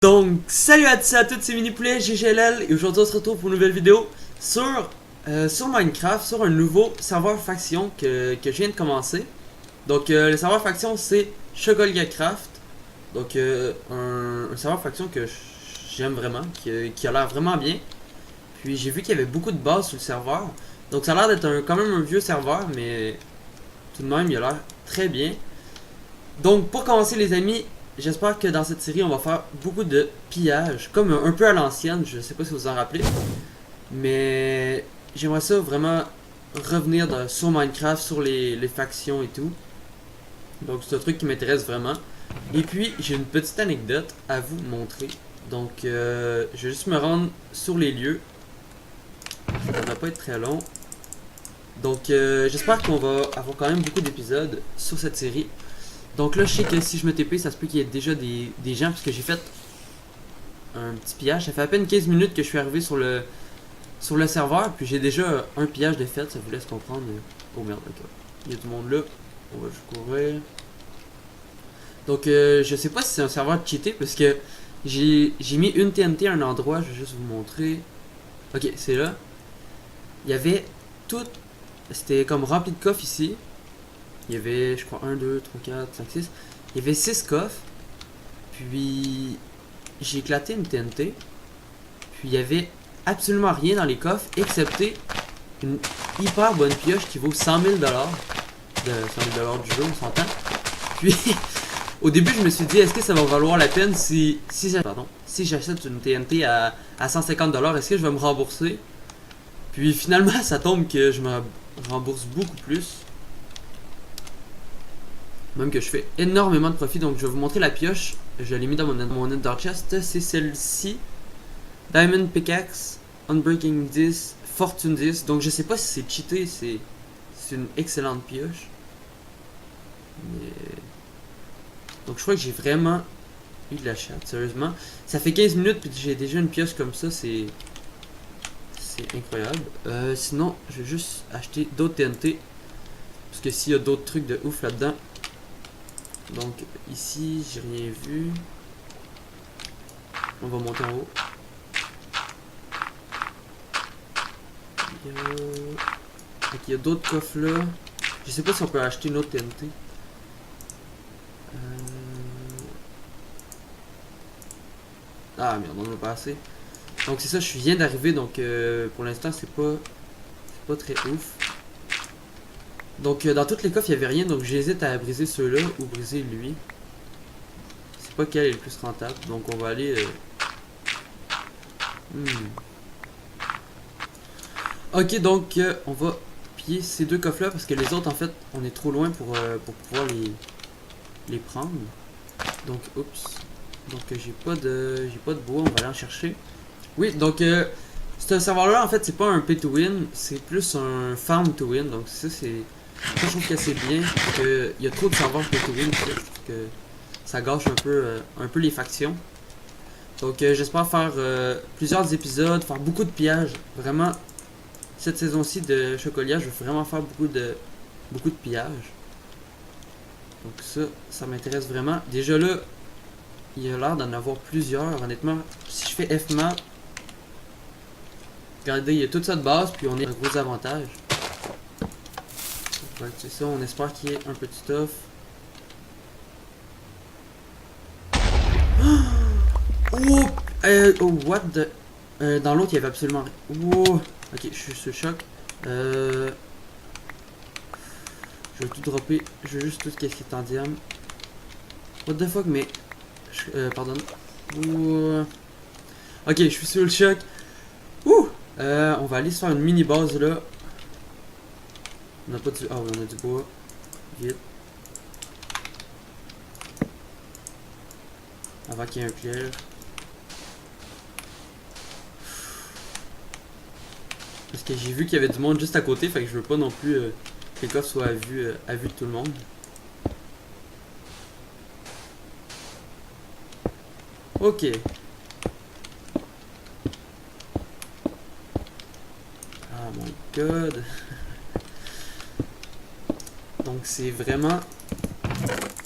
Donc, salut à tous et à toutes, c'est Mini-Poulet, GGLL, et aujourd'hui on se retrouve pour une nouvelle vidéo sur Minecraft, sur un nouveau serveur faction que je viens de commencer. Donc, le serveur faction c'est Chocolat Craft, donc un serveur faction que j'aime vraiment, qui a l'air vraiment bien. Puis j'ai vu qu'il y avait beaucoup de bases sur le serveur, donc ça a l'air d'être quand même un vieux serveur, mais tout de même il a l'air très bien. Donc, pour commencer, les amis, j'espère que dans cette série, on va faire beaucoup de pillages, comme un peu à l'ancienne, je sais pas si vous en rappelez, mais j'aimerais ça vraiment revenir sur Minecraft, sur les factions et tout. Donc, c'est un truc qui m'intéresse vraiment. Et puis, j'ai une petite anecdote à vous montrer. Donc, je vais juste me rendre sur les lieux. Ça ne va pas être très long. Donc, j'espère qu'on va avoir quand même beaucoup d'épisodes sur cette série. Donc là, je sais que si je me TP, ça se peut qu'il y ait déjà des gens, parce que j'ai fait un petit pillage. Ça fait à peine 15 minutes que je suis arrivé sur le serveur, puis j'ai déjà un pillage de fait, ça vous laisse comprendre. Oh merde, ok. Il y a du monde là. On va juste courir. Donc, je sais pas si c'est un serveur cheaté, parce que j'ai mis une TNT à un endroit, je vais juste vous montrer. Ok, c'est là. Il y avait tout. C'était comme rempli de coffres ici. Il y avait, je crois, 1, 2, 3, 4, 5, 6. Il y avait 6 coffres. Puis, j'ai éclaté une TNT. Puis, il y avait absolument rien dans les coffres, excepté une hyper bonne pioche qui vaut 100 000 $. De 100 000 $, du jeu, on s'entend. Puis, au début, je me suis dit, est-ce que ça va valoir la peine si j'achète une TNT à 150 $, est-ce que je vais me rembourser? Puis, finalement, ça tombe que je me rembourse beaucoup plus. Même que je fais énormément de profit. Donc je vais vous montrer la pioche. Je l'ai mis dans mon Ender Chest. C'est celle-ci. Diamond Pickaxe, Unbreaking 10, Fortune 10. Donc je sais pas si c'est cheaté. C'est une excellente pioche. Mais... Donc je crois que j'ai vraiment eu de la chatte. Sérieusement. Ça fait 15 minutes puis j'ai déjà une pioche comme ça. C'est incroyable. Sinon je vais juste acheter d'autres TNT. Parce que s'il y a d'autres trucs de ouf là-dedans. Donc ici j'ai rien vu. On va monter en haut. Il y a d'autres coffres là. Je sais pas si on peut acheter une autre TNT. Ah merde, on en a pas assez. Donc c'est ça, je viens d'arriver, donc pour l'instant c'est pas très ouf. Donc dans toutes les coffres il y avait rien, donc j'hésite à briser ceux-là ou briser lui. C'est pas quel est le plus rentable, donc on va aller... Ok, donc on va piller ces deux coffres là parce que les autres en fait on est trop loin pour pouvoir les prendre. Donc oups. Donc j'ai pas de bois, on va aller en chercher. Oui, donc ce serveur là en fait c'est pas un pay to win, c'est plus un farm to win, donc ça c'est... Je trouve que c'est bien, qu'il y a trop de serveurs pay to win, que ça gâche un peu les factions. Donc j'espère faire plusieurs épisodes, faire beaucoup de pillages. Vraiment, cette saison-ci de Chocolat, je veux vraiment faire beaucoup de pillages. Donc ça m'intéresse vraiment. Déjà là, il y a l'air d'en avoir plusieurs, honnêtement. Si je fais Fmap, regardez, il y a toute ça de base, puis on est un gros avantage. Ouais, c'est ça, on espère qu'il y ait un petit stuff. Oh, what the... dans l'autre, il y avait absolument rien. Oh, ok, je suis sous choc. Je vais tout dropper. Je veux juste tout ce qui est en diamant. What the fuck, mais... pardon. Ok, je suis sous le choc. Ouh! On va aller se faire une mini base là. On a pas du... Ah oui, on a du bois. Vite. Avant qu'il y ait un piège. Parce que j'ai vu qu'il y avait du monde juste à côté, fait que je veux pas non plus que les coffres soient à vue de tout le monde. Ok. Ah my god. Donc c'est vraiment...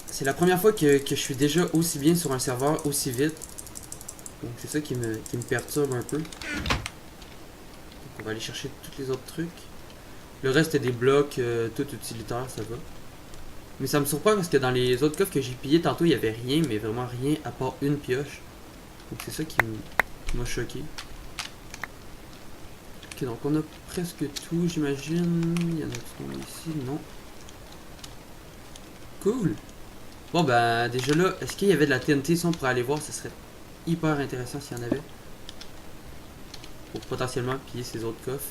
C'est la première fois que je suis déjà aussi bien sur un serveur aussi vite. Donc c'est ça qui me perturbe un peu. Donc on va aller chercher tous les autres trucs. Le reste est des blocs tout utilitaires, ça va. Mais ça me surprend parce que dans les autres coffres que j'ai pillés tantôt, il n'y avait rien, mais vraiment rien à part une pioche. Donc c'est ça qui m'a choqué. Ok, donc on a presque tout, j'imagine. Il y en a qui sont ici, non. Cool. Bon ben, déjà là, est-ce qu'il y avait de la TNT? Si on pourrait aller voir, ce serait hyper intéressant s'il y en avait. Pour potentiellement piller ces autres coffres.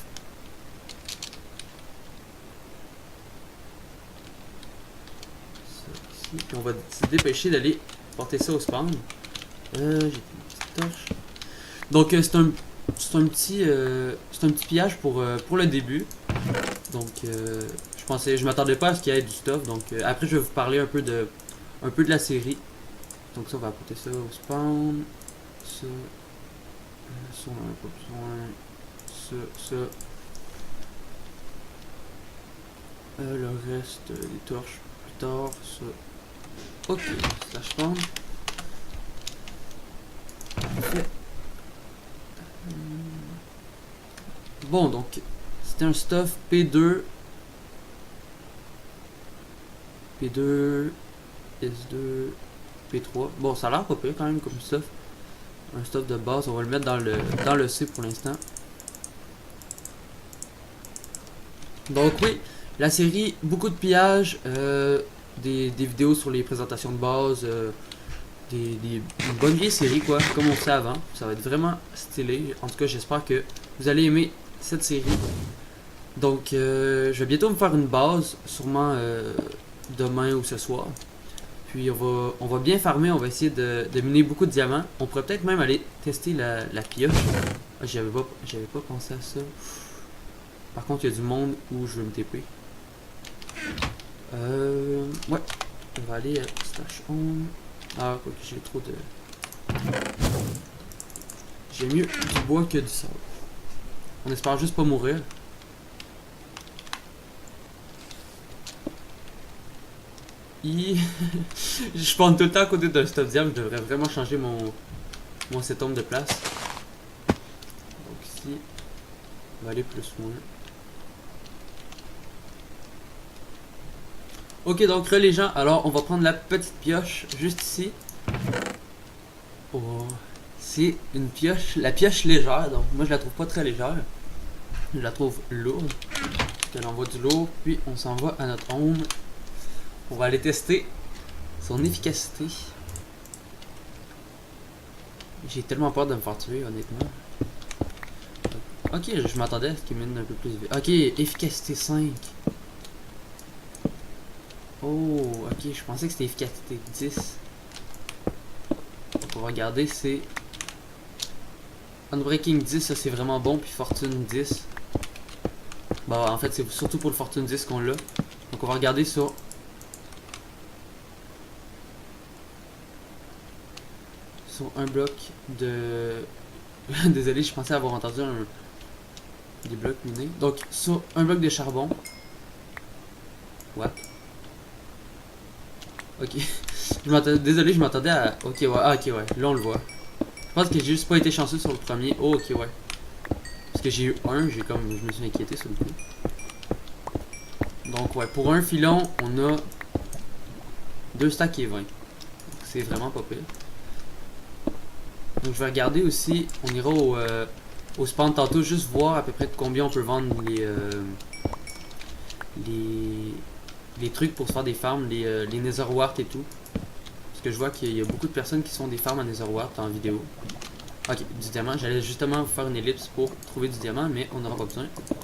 Ça ici. Puis on va se dépêcher d'aller porter ça au spawn. J'ai une petite torche. Donc c'est un petit pillage pour le début. Donc je m'attendais pas à ce qu'il y ait du stuff. Donc après je vais vous parler un peu de la série. Donc ça on va apporter ça au spawn. Ça on en a pas besoin. Ça. Le reste des torches plus tard. Ça. Ok, ça je pense. Parfait. Bon, donc, c'était un stuff P2, S2, P3. Bon, ça a l'air pas pire quand même comme stuff. Un stuff de base, on va le mettre dans le C pour l'instant. Donc oui, la série, beaucoup de pillages, des vidéos sur les présentations de base, une bonne vieille série quoi, comme on faisait avant. Ça va être vraiment stylé. En tout cas, j'espère que vous allez aimer cette série. Donc, je vais bientôt me faire une base, sûrement demain ou ce soir. Puis on va bien farmer, on va essayer de miner beaucoup de diamants. On pourrait peut-être même aller tester la pioche. Ah, j'avais pas pensé à ça. Par contre, il y a du monde où je veux me TP. Ouais. On va aller à slash on. Ah, quoi que j'ai trop de... J'ai mieux du bois que du sable. On espère juste pas mourir. Je spawn tout le temps à côté d'un stop diam. Je devrais vraiment changer mon setup de place. Donc ici, on va aller plus loin. Ok, donc là les gens, alors on va prendre la petite pioche juste ici. Oh, c'est une pioche, la pioche légère, donc moi je la trouve pas très légère. Je la trouve lourde. On envoie du lourd, puis on s'en va à notre home. On va aller tester son efficacité. J'ai tellement peur de me faire tuer, honnêtement. Ok, je m'attendais à ce qu'il mène un peu plus vite. Ok, efficacité 5. Oh, ok, je pensais que c'était efficacité 10. Donc on va regarder, c'est Unbreaking 10, ça c'est vraiment bon, puis Fortune 10. Bah en fait c'est surtout pour le Fortune 10 qu'on l'a. Donc on va regarder sur un bloc de... Désolé, je pensais avoir entendu des blocs minés. Donc sur un bloc de charbon. What? Ok. Désolé, je m'attendais à... Ok, ouais. Ah, ok, ouais. Là, on le voit. Je pense que j'ai juste pas été chanceux sur le premier. Oh, ok, ouais. Parce que j'ai eu un, je me suis inquiété sur le coup. Donc, ouais. Pour un filon, on a 2 stacks et 20. C'est vraiment pas pire. Donc, je vais regarder aussi. On ira au spawn tantôt, juste voir à peu près de combien on peut vendre les trucs pour se faire des farms, les netherwart et tout. Parce que je vois qu'il y a beaucoup de personnes qui sont des farms à netherwart en vidéo. Ok, du diamant. J'allais justement vous faire une ellipse pour trouver du diamant, mais on n'aura pas besoin. Je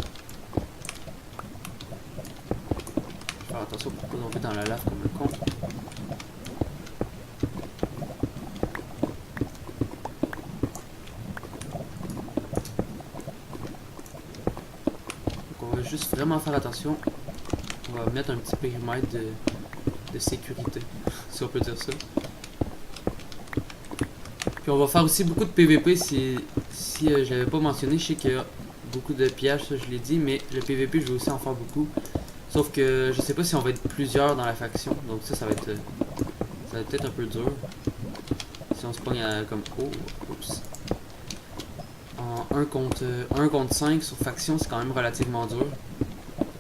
vais faire attention pour pas tomber dans la lave comme un con. Donc on va juste vraiment faire attention. On va mettre un petit périmètre de sécurité, si on peut dire ça. Puis on va faire aussi beaucoup de PVP si je l'avais pas mentionné. Je sais qu'il y a beaucoup de pillages, ça je l'ai dit, mais le PVP je vais aussi en faire beaucoup. Sauf que je sais pas si on va être plusieurs dans la faction, donc ça va être peut-être un peu dur. Si on se pogne à comme... Oh, oups. En 1 contre 5 sur faction, c'est quand même relativement dur.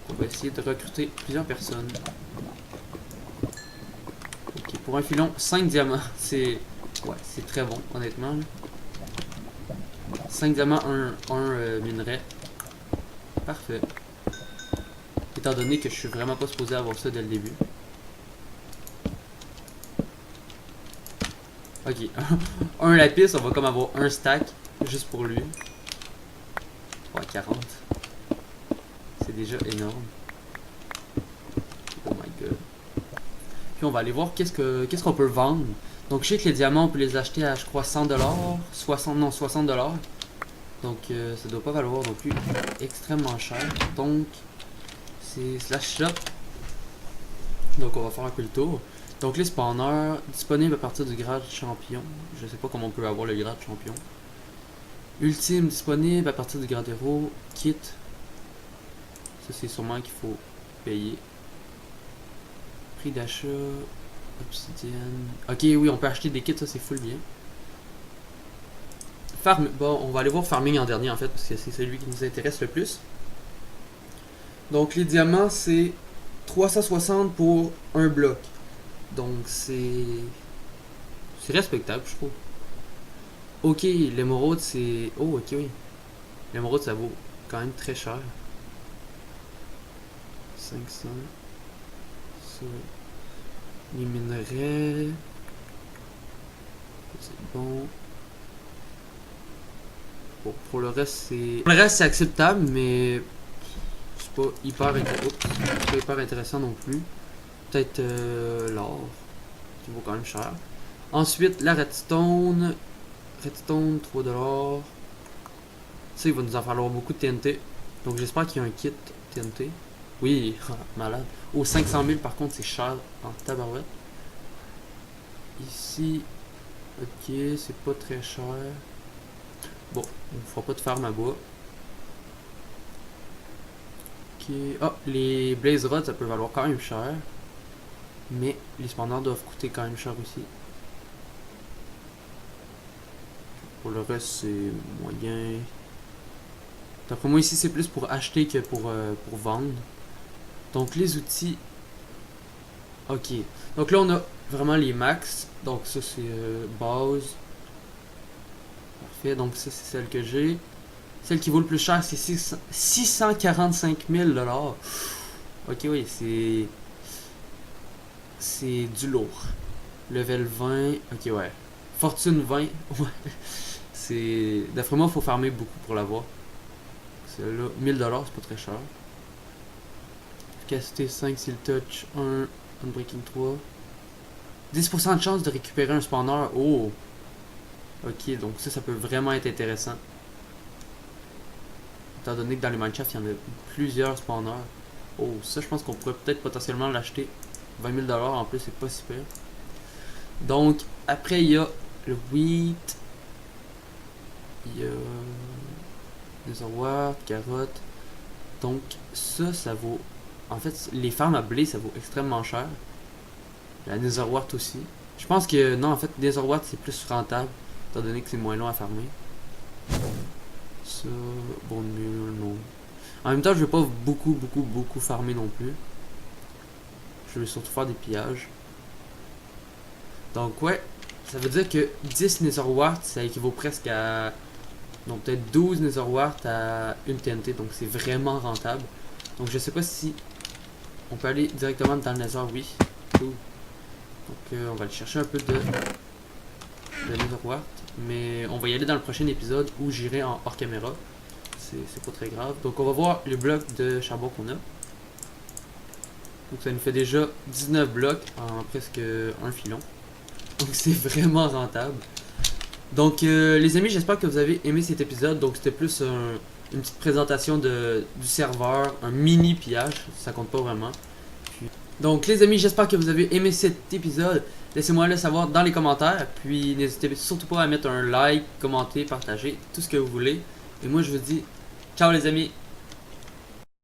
On va essayer de recruter plusieurs personnes. Ok, pour un filon, 5 diamants. C'est... Ouais, c'est très bon, honnêtement. Là. 5 diamants, 1 minerai. Parfait. Étant donné que je suis vraiment pas supposé avoir ça dès le début. Ok, un lapis, on va comme avoir un stack juste pour lui. Ouais, 40. C'est déjà énorme. Oh my god. Puis on va aller voir qu'est-ce qu'on peut vendre. Donc je sais que les diamants on peut les acheter à je crois 100$, 60$. Donc ça doit pas valoir non plus extrêmement cher. Donc c'est slash shop. Donc on va faire un peu le tour. Donc les spawners disponibles à partir du grade champion. Je sais pas comment on peut avoir le grade champion. Ultime disponible à partir du grade héros. Kit. Ça c'est sûrement qu'il faut payer. Prix d'achat. Obsidienne. Ok oui on peut acheter des kits, ça c'est full bien. Farm. Bon on va aller voir farming en dernier en fait parce que c'est celui qui nous intéresse le plus. Donc les diamants c'est 360 pour un bloc. Donc c'est respectable je trouve. Ok l'émeraude c'est... Oh ok oui. L'émeraude ça vaut quand même très cher. 500. Ça. Les minerais. C'est bon. Bon pour le reste c'est... Pour le reste c'est acceptable mais... C'est pas hyper intéressant non plus. Peut-être l'or, qui vaut quand même cher. Ensuite, la redstone. Redstone, 3$. Ça, il va nous en falloir beaucoup de TNT. Donc, j'espère qu'il y a un kit TNT. Oui, malade. Oh, 500 000 par contre, c'est cher en tabarouette. Ici, ok, c'est pas très cher. Bon, on ne fera pas de farm à bois. Ok. Ah, les blaze rods, ça peut valoir quand même cher. Mais les spawners doivent coûter quand même cher aussi. Pour le reste, c'est moyen. D'après moi, ici, c'est plus pour acheter que pour vendre. Donc, les outils. Ok. Donc là, on a vraiment les max. Donc, ça, c'est base. Parfait. Donc, ça, c'est celle que j'ai. Celle qui vaut le plus cher, c'est 645 000$. Ok, oui, c'est... C'est du lourd. Level 20. Ok, ouais. Fortune 20. Ouais. C'est... D'après moi, il faut farmer beaucoup pour l'avoir. Celle-là, 1000$, c'est pas très cher. Efficacité 5, Seal Touch 1, Unbreaking 3. 10% de chance de récupérer un spawner. Oh! Ok, donc ça peut vraiment être intéressant. Étant donné que dans les Minecraft, il y en a plusieurs spawners. Oh, ça, je pense qu'on pourrait peut-être potentiellement l'acheter. 20 000$ en plus, c'est pas si pire. Donc, après, il y a le wheat. Il y a des wart, carottes. Donc, ça vaut... En fait, les farms à blé, ça vaut extrêmement cher. La netherwart aussi. Je pense que, non, en fait, netherwart, c'est plus rentable, étant donné que c'est moins long à farmer. Ça, bon mieux, non. En même temps, je vais pas beaucoup farmer non plus. Je vais surtout faire des pillages. Donc ouais, ça veut dire que 10 netherwart, ça équivaut presque à... Donc peut-être 12 netherwart à une TNT, donc c'est vraiment rentable. Donc je sais pas si on peut aller directement dans le nether, oui. Donc on va aller chercher un peu de netherwart. Mais on va y aller dans le prochain épisode où j'irai en hors caméra. C'est pas très grave. Donc on va voir le bloc de charbon qu'on a. Donc ça nous fait déjà 19 blocs en presque un filon. Donc c'est vraiment rentable. Donc les amis, j'espère que vous avez aimé cet épisode. Donc c'était plus une petite présentation du serveur, un mini pillage, ça compte pas vraiment. Donc les amis, j'espère que vous avez aimé cet épisode. Laissez-moi le savoir dans les commentaires. Puis n'hésitez surtout pas à mettre un like, commenter, partager, tout ce que vous voulez. Et moi je vous dis ciao les amis.